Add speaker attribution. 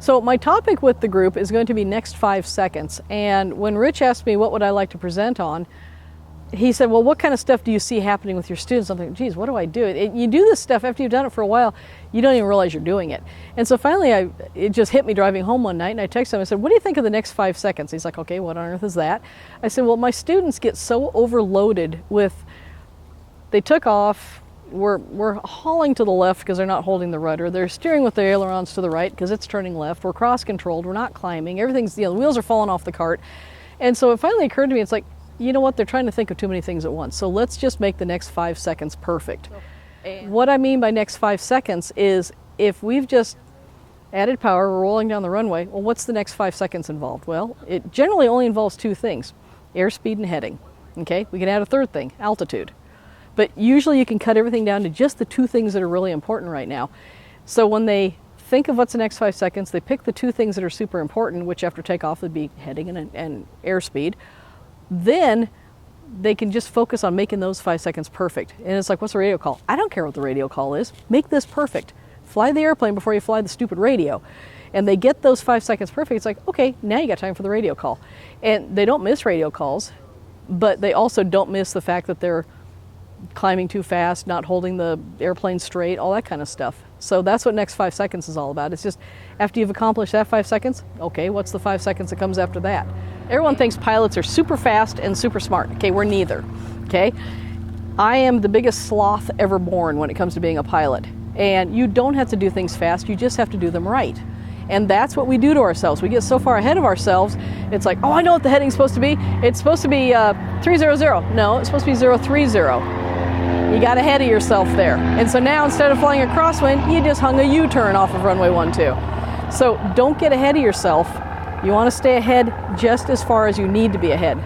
Speaker 1: So my topic with the group is going to be next 5 seconds. And when Rich asked me what would I like to present on, he said, well, what kind of stuff do you see happening with your students? I'm thinking, geez, what do I do? You do this stuff after you've done it for a while, you don't even realize you're doing it. And so finally, it just hit me driving home one night, and I texted him, I said, what do you think of the next 5 seconds? He's like, okay, what on earth is that? I said, well, my students get so overloaded with, they took off, we're hauling to the left because they're not holding the rudder, they're steering with the ailerons to the right because it's turning left, we're cross-controlled, we're not climbing, everything's, the wheels are falling off the cart. And so it finally occurred to me, it's like, you know what, they're trying to think of too many things at once. So let's just make the next 5 seconds perfect. What I mean by next 5 seconds is if we've just added power, we're rolling down the runway, well, what's the next 5 seconds involved? Well, it generally only involves 2 things, airspeed and heading. Okay, we can add a third thing, altitude. But usually you can cut everything down to just the 2 things that are really important right now. So when they think of what's the next 5 seconds, they pick the 2 things that are super important, which after takeoff would be heading and airspeed. Then they can just focus on making those 5 seconds perfect. And it's like, what's the radio call? I don't care what the radio call is. Make this perfect. Fly the airplane before you fly the stupid radio. And they get those 5 seconds perfect. It's like, okay, now you got time for the radio call. And they don't miss radio calls, but they also don't miss the fact that they're climbing too fast, not holding the airplane straight, all that kind of stuff. So that's what next 5 seconds is all about. It's just after you've accomplished that 5 seconds, okay, what's the 5 seconds that comes after that? Everyone thinks pilots are super fast and super smart. Okay, we're neither. Okay, I am the biggest sloth ever born when it comes to being a pilot. And you don't have to do things fast, you just have to do them right. And that's what we do to ourselves. We get so far ahead of ourselves, it's like, oh, I know what the heading's supposed to be. It's supposed to be 300. No, it's supposed to be 030. You got ahead of yourself there. And so now instead of flying a crosswind, you just hung a U-turn off of runway 12. So don't get ahead of yourself. You want to stay ahead just as far as you need to be ahead.